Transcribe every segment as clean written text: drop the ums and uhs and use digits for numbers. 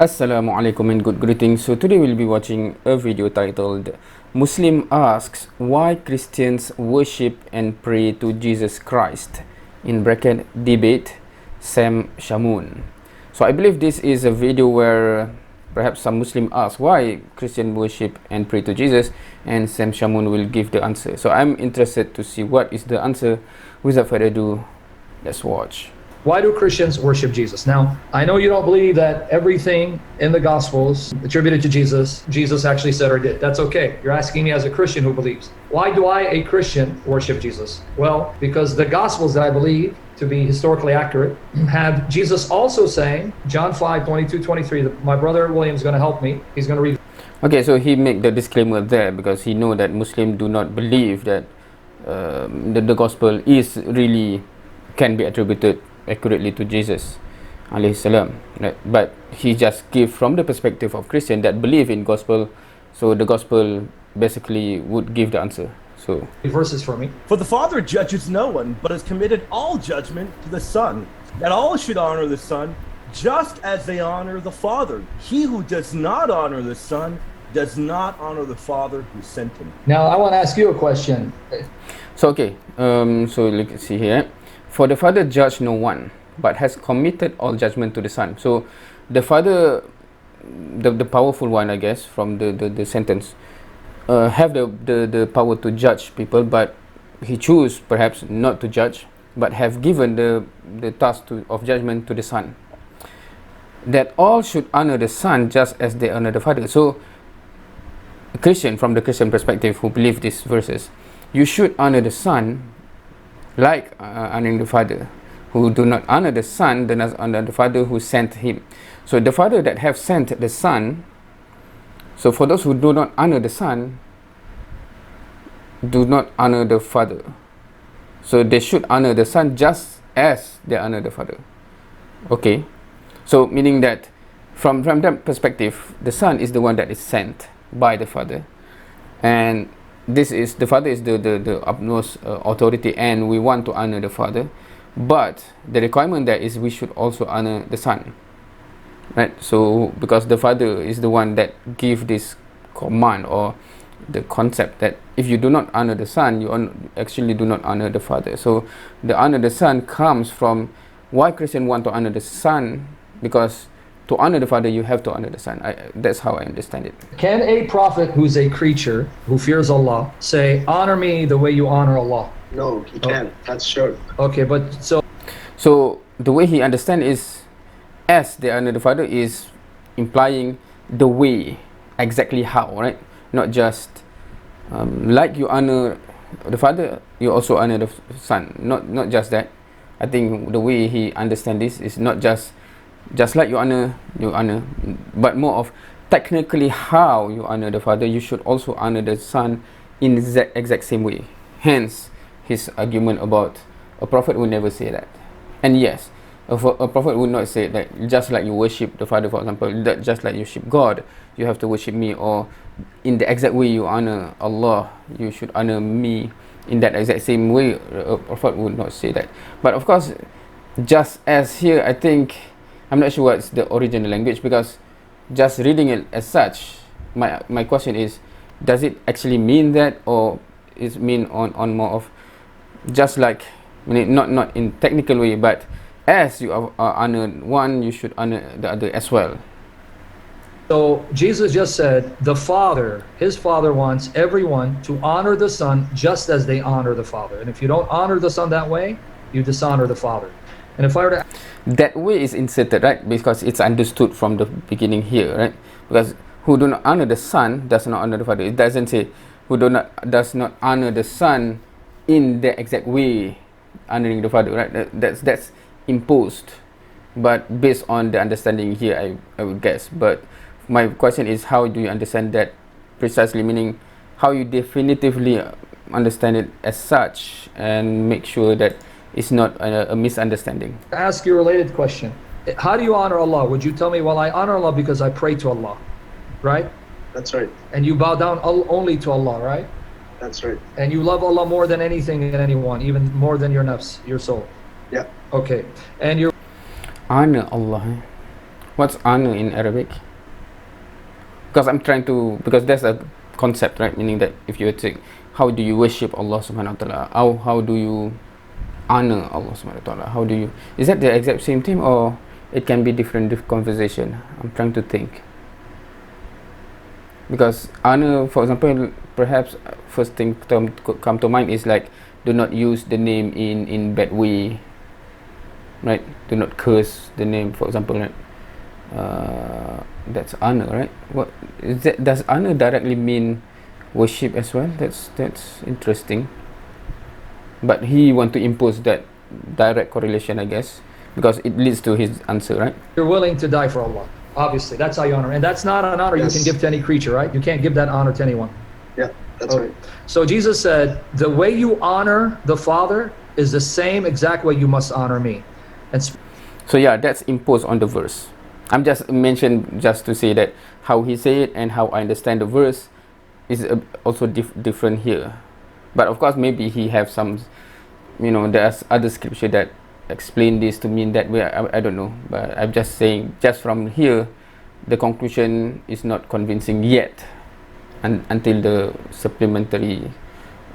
Assalamu alaikum and good greetings. So today we'll be watching a video titled Muslim asks why Christians worship and pray to Jesus Christ, in bracket debate Sam Shamoun. So I believe this is a video where perhaps some Muslim ask why Christian worship and pray to Jesus, and Sam Shamoun will give the answer. So I'm interested to see what is the answer. Without further ado, let's watch. Why do Christians worship Jesus? Now, I know you don't believe that everything in the Gospels attributed to Jesus, Jesus actually said or did. That's okay. You're asking me as a Christian who believes. Why do I, a Christian, worship Jesus? Well, because the Gospels that I believe to be historically accurate have Jesus also saying, John 5:22-23, my brother William's going to help me. He's going to read. Okay, so he make the disclaimer there because he know that Muslims do not believe that the gospel is really can be attributed accurately to Jesus alayhi salam, right? But he just give from the perspective of Christian that believe in gospel, so the gospel basically would give the answer. So verses for me. For the Father judges no one, but has committed all judgment to the Son, that all should honor the Son just as they honor the Father. He who does not honor the Son does not honor the Father who sent him. Now I want to ask you a question. So okay, so let's see here. For the Father judged no one, but has committed all judgment to the Son. So the Father, the powerful one, I guess, from the sentence, have the power to judge people, but he choose perhaps not to judge, but have given the task of judgment to the Son. That all should honor the Son just as they honor the Father. So Christian, from the Christian perspective, who believe these verses, you should honor the Son like honoring the Father. Who do not honor the Son, do not honor the Father who sent him. So the Father that have sent the Son, so for those who do not honor the Son, do not honor the Father. So they should honor the Son just as they honor the Father. Okay, so meaning that from that perspective, the Son is the one that is sent by the Father, and this is the Father is the utmost authority, and we want to honor the Father, but the requirement there is we should also honor the Son, right? So because the Father is the one that give this command or the concept that if you do not honor the Son, you actually do not honor the Father. So the honor the Son comes from why Christians want to honor the Son, because to honor the Father, you have to honor the Son. That's how I understand it. Can a prophet who's a creature who fears Allah say, honor me the way you honor Allah? No, he can't. That's sure. Okay, but so the way he understands is as they honor the Father is implying the way, exactly how, right? Not just like you honor the Father, you also honor the Son. Not just that. I think the way he understands this is not just like you honor, but more of technically how you honor the Father, you should also honor the Son in the exact same way. Hence his argument about a prophet would never say that. And yes, a prophet would not say that just like you worship the Father, for example, that just like you worship God, you have to worship me, or in the exact way you honor Allah, you should honor me in that exact same way. A prophet would not say that. But of course, just as here, I think, I'm not sure what's the original language, because just reading it as such, my question is, does it actually mean that, or is mean on more of just like, I mean, not in technical way, but as you are honored one, you should honor the other as well. So Jesus just said the Father, his Father wants everyone to honor the Son just as they honor the Father. And if you don't honor the Son that way, you dishonor the Father. And if I were to... That way is inserted, right? Because it's understood from the beginning here, right? Because who do not honor the Son does not honor the Father. It doesn't say who does not honor the Son in the exact way honoring the Father, right? That's imposed, but based on the understanding here, I would guess. But my question is, how do you understand that precisely? Meaning, how you definitively understand it as such, and make sure that it's not a misunderstanding. Ask you a related question. How do you honor Allah? Would you tell me, well, I honor Allah because I pray to Allah, right? That's right. And you bow down only to Allah, right? That's right. And you love Allah more than anything and anyone, even more than your nafs, your soul. Yeah. Okay. And you Honor Allah. What's honor in Arabic? Because I'm trying to, because there's a concept, right? Meaning that if you were to, how do you worship Allah subhanahu wa ta'ala? How do you honor Allah subhanahu wa ta'ala? How do you, is that the exact same thing, or it can be different conversation? I'm trying to think. Because honor, for example, perhaps first thing come to mind is like, do not use the name in bad way, right? Do not curse the name, for example, right? That's honor, right? What is that? Does honor directly mean worship as well? That's interesting. But he want to impose that direct correlation, I guess, because it leads to his answer, right? You're willing to die for Allah. Obviously, that's how you honor. And that's not an honor Yes. you can give to any creature, right? You can't give that honor to anyone. Yeah, that's right. So Jesus said, the way you honor the Father is the same exact way you must honor me. And So yeah, that's imposed on the verse. I'm just mentioned just to say that how he say it and how I understand the verse is also different here. But of course, maybe he have some, there's other scripture that explain this to mean that way. I don't know, but I'm just saying, just from here, the conclusion is not convincing yet, until the supplementary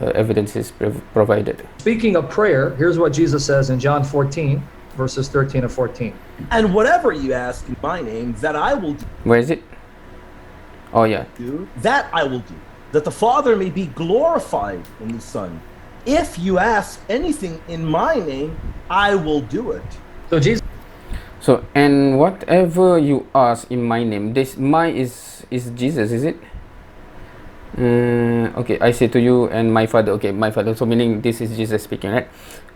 evidence is provided. speaking of prayer, here's what Jesus says in John 14, verses 13 and 14. And whatever you ask in my name, that I will Where is it? Oh yeah. do, that I will do, that the Father may be glorified in the Son. If you ask anything in my name, I will do it. So Jesus So, and whatever you ask in my name, this my is Jesus, is it? Okay, I say to you and my Father. Okay, my Father. So meaning this is Jesus speaking, right?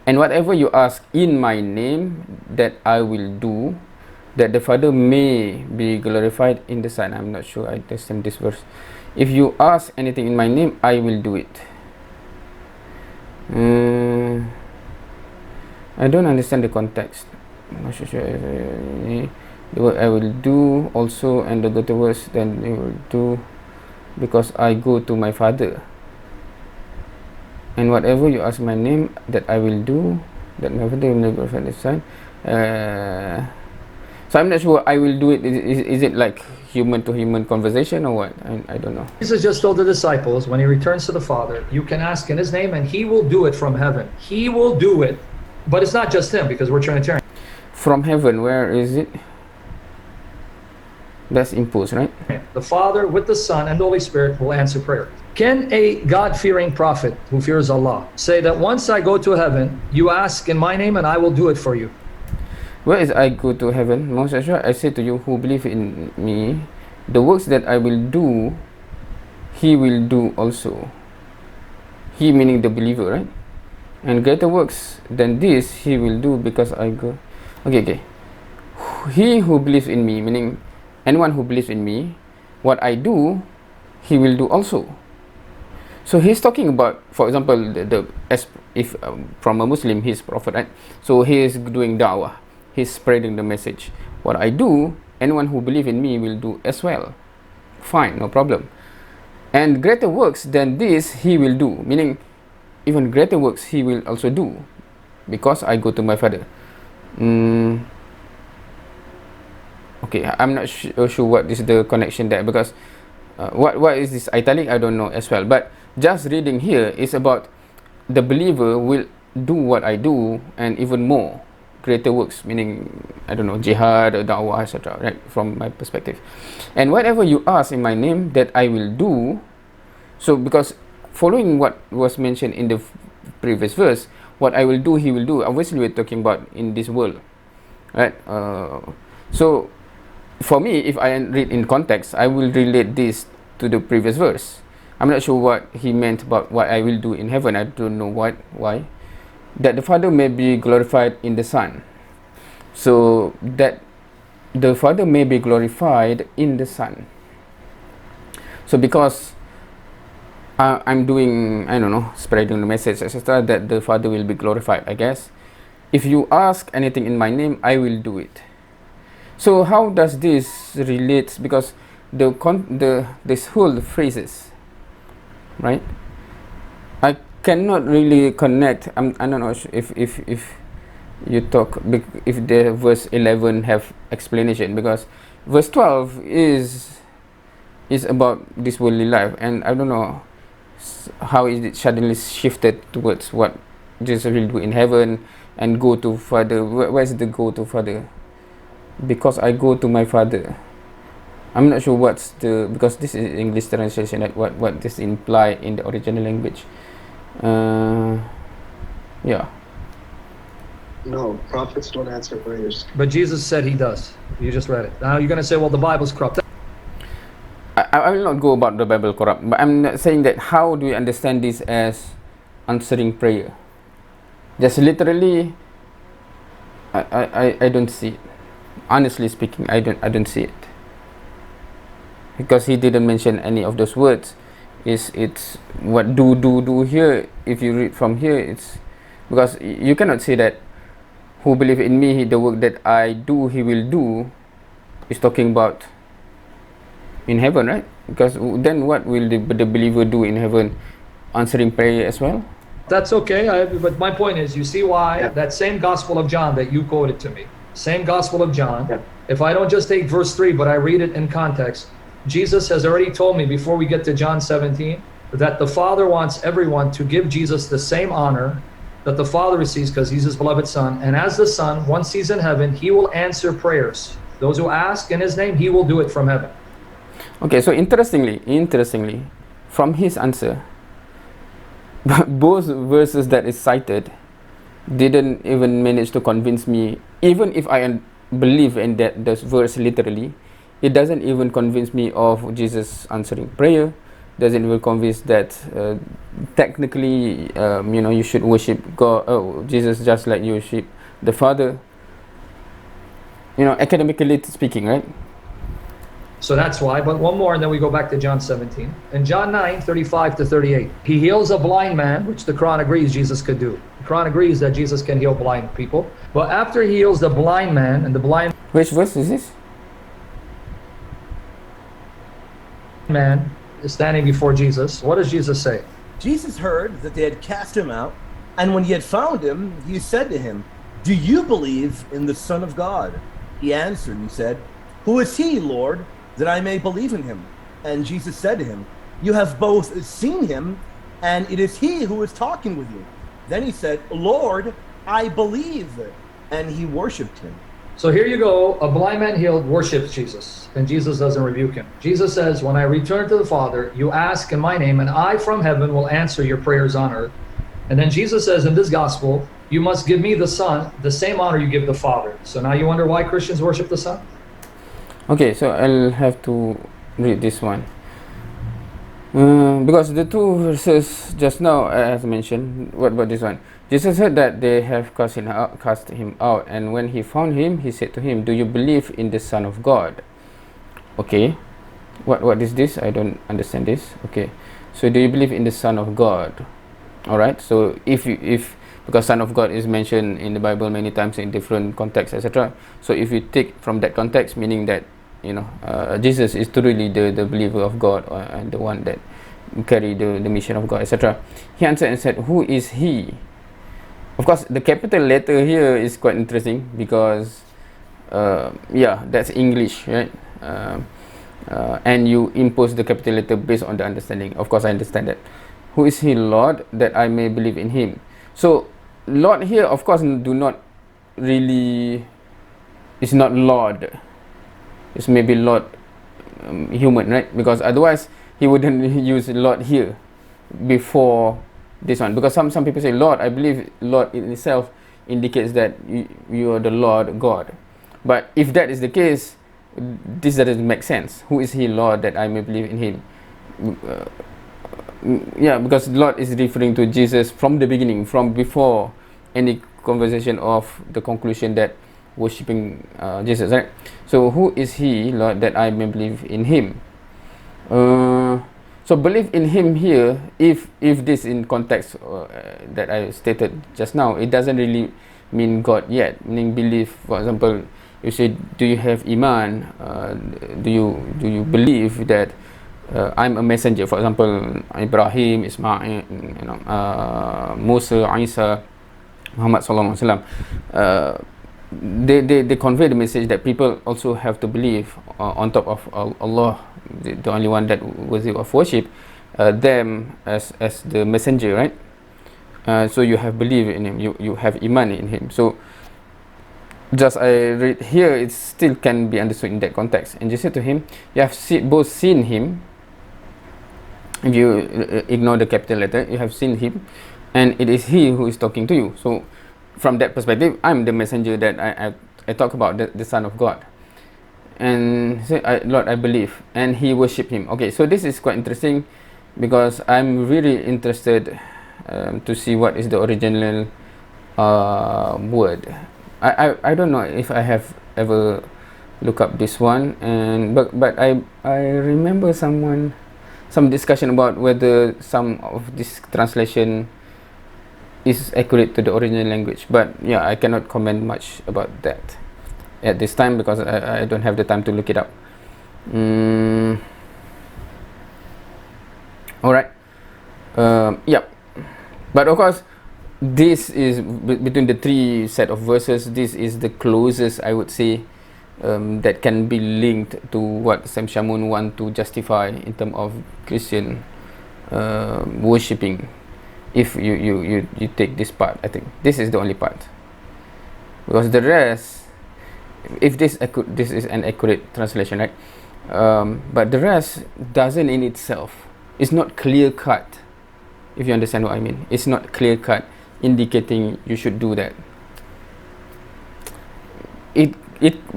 And whatever you ask in my name, that I will do, that the Father may be glorified in the Son. I'm not sure I understand this verse. If you ask anything in my name, I will do it. I don't understand the context. I'm not sure. The word I will do also, and the greater works than they will do, because I go to my Father. And whatever you ask my name, that I will do, that my Father will glorify the Son. So I'm not sure I will do it. Is it like human to human conversation or what? I don't know. Jesus just told the disciples, when he returns to the Father, you can ask in his name and he will do it from heaven. He will do it. But it's not just him, because we're Trinitarian. From heaven, where is it? That's imposed, right? The Father with the Son and the Holy Spirit will answer prayer. Can a God-fearing prophet who fears Allah say that once I go to heaven, you ask in my name and I will do it for you? Where is I go to heaven? Most assured, I say to you who believe in me, the works that I will do, he will do also. He meaning the believer, right? And greater works than this he will do, because I go. Okay. He who believes in me, meaning anyone who believes in me, what I do, he will do also. So he's talking about, for example, if from a Muslim, he's prophet, right? So he is doing da'wah. He's spreading the message. What I do, anyone who believes in me will do as well. Fine, no problem. And greater works than this he will do, meaning even greater works he will also do, because I go to my Father. Okay, I'm not sure what is the connection there, because what is this italic, I don't know as well. But just reading here is about the believer will do what I do and even more greater works, meaning I don't know, jihad, da'wah, etc., right, from my perspective. And whatever you ask in my name, that I will do. So because following what was mentioned in the previous verse, what I will do he will do, obviously we're talking about in this world, right? So for me, if I read in context, I will relate this to the previous verse. I'm not sure what he meant about what I will do in heaven. I don't know why. That the Father may be glorified in the Son. So that the Father may be glorified in the Son. So because I'm doing, I don't know, spreading the message, etc., that the Father will be glorified, I guess. If you ask anything in my name, I will do it. So how does this relate? Because this whole phrases, right? I cannot really connect. I don't know if you talk if the verse 11 have explanation, because verse 12 is about this worldly life, and I don't know how is it suddenly shifted towards what Jesus will do in heaven and go to Father. Where's the go to Father? Because I go to my Father. I'm not sure what's the, because this is English translation, that what this imply in the original language. Yeah. No, prophets don't answer prayers. But Jesus said he does. You just read it. Now you're going to say, well, the Bible's corrupt. I will not go about the Bible corrupt, but I'm not saying that how do we understand this as answering prayer. Just literally, I don't see it. Honestly speaking, I don't see it, because he didn't mention any of those words. It's what do here. If you read from here, it's because you cannot say that who believe in me, the work that I do, he will do, is talking about in heaven, right? Because then what will the believer do in heaven? Answering prayer as well? That's okay. But my point is, you see why that same Gospel of John that you quoted to me, same Gospel of John, if I don't just take verse 3, but I read it in context, Jesus has already told me before we get to John 17 that the Father wants everyone to give Jesus the same honor that the Father receives because he's his beloved Son. And as the Son, once he's in heaven, he will answer prayers. Those who ask in his name, he will do it from heaven. Okay, so interestingly, from his answer, both verses that is cited didn't even manage to convince me. Even if I believe in that this verse literally, it doesn't even convince me of Jesus answering prayer. Doesn't even convince that technically, you should worship God, Jesus, just like you worship the Father. Academically speaking, right? So that's why. But one more, and then we go back to John 17. In John 9, 35 to 38, he heals a blind man, which the Quran agrees Jesus could do. The Quran agrees that Jesus can heal blind people. But after he heals the blind man, and the blind Which verse is this? man is standing before Jesus, what does Jesus say? Jesus heard that they had cast him out, and when he had found him, he said to him, "Do you believe in the Son of God?" He answered and said, "Who is he, Lord, that I may believe in him?" And Jesus said to him, "You have both seen him, and it is he who is talking with you." Then he said, "Lord, I believe." And he worshipped him. So here you go, a blind man healed worships Jesus, and Jesus doesn't rebuke him. Jesus says, when I return to the Father, you ask in my name, and I from heaven will answer your prayers on earth. And then Jesus says in this gospel, you must give me the Son the same honor you give the Father. So now you wonder why Christians worship the Son? Okay, so I'll have to read this one. Because the two verses just now, as mentioned, what about this one? Jesus said that they have cast him out, and when he found him, he said to him, "Do you believe in the Son of God?" Okay, what is this? I don't understand this. Okay, so do you believe in the Son of God? All right. So if because Son of God is mentioned in the Bible many times in different contexts, etc. So if you take from that context, meaning that Jesus is truly the believer of God, and the one that carry the mission of God, etc. He answered and said, "Who is he?" Of course, the capital letter here is quite interesting because, that's English, right? And you impose the capital letter based on the understanding. Of course, I understand that. Who is he, Lord, that I may believe in him? So, Lord here, of course, do not really, it's not Lord. It's maybe Lord human, right? Because otherwise, he wouldn't use Lord here before this one, because some people say Lord. I believe Lord in itself indicates that you are the Lord God. But if that is the case, this doesn't make sense. Who is he, Lord, that I may believe in him? Because Lord is referring to Jesus from the beginning, from before any conversation of the conclusion that worshipping Jesus, right? So who is he, Lord, that I may believe in him? So believe in him here, if this in context that I stated just now, it doesn't really mean God yet. Meaning belief, for example, you say, do you have iman? Do you believe that I'm a messenger? For example, Ibrahim, Ismail, Musa, Isa, Muhammad sallallahu alaihi wasallam, they convey the message that people also have to believe on top of Allah, the only one that worthy of worship, them as the messenger, right? So you have believed in him, you have iman in him. So just I read here, it still can be understood in that context. And just say to him, you have both seen him. If you ignore the capital letter, you have seen him, and it is he who is talking to you. So from that perspective, I'm the messenger that I talk about, the Son of God. And say, Lord, I believe, and he worship him. Okay, so this is quite interesting, because I'm really interested to see what is the original word. I don't know if I have ever looked up this one, and but I remember some discussion about whether some of this translation is accurate to the original language. But yeah, I cannot comment much about that at this time, because I don't have the time to look it up. Alright. Yep. But of course, this is between the three set of verses, this is the closest, I would say, that can be linked to what Sam Shamoun want to justify in terms of Christian worshipping. If you take this part, I think this is the only part, because the rest, if this is an accurate translation, right? But the rest doesn't in itself, it's not clear cut. If you understand what I mean, it's not clear cut indicating you should do that. It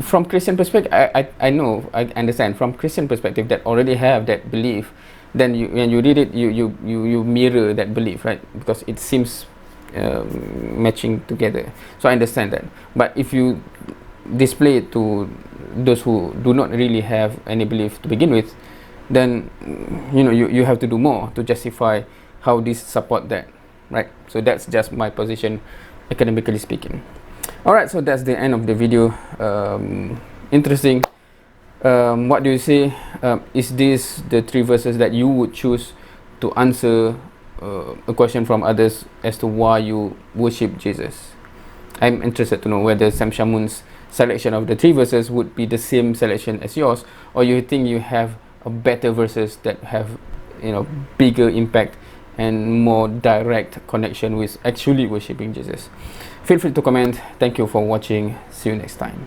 from Christian perspective, I know, I understand from Christian perspective that already have that belief, then when you read it, you mirror that belief, right? Because it seems matching together. So I understand that. But if you display it to those who do not really have any belief to begin with, then you have to do more to justify how this support that, right? So that's just my position, academically speaking. Alright, so that's the end of the video. Interesting. What do you say? Is this the three verses that you would choose to answer a question from others as to why you worship Jesus? I'm interested to know whether Sam Shamoun's selection of the three verses would be the same selection as yours, or you think you have a better verses that have bigger impact and more direct connection with actually worshipping Jesus. Feel free to comment. Thank you for watching. See you next time.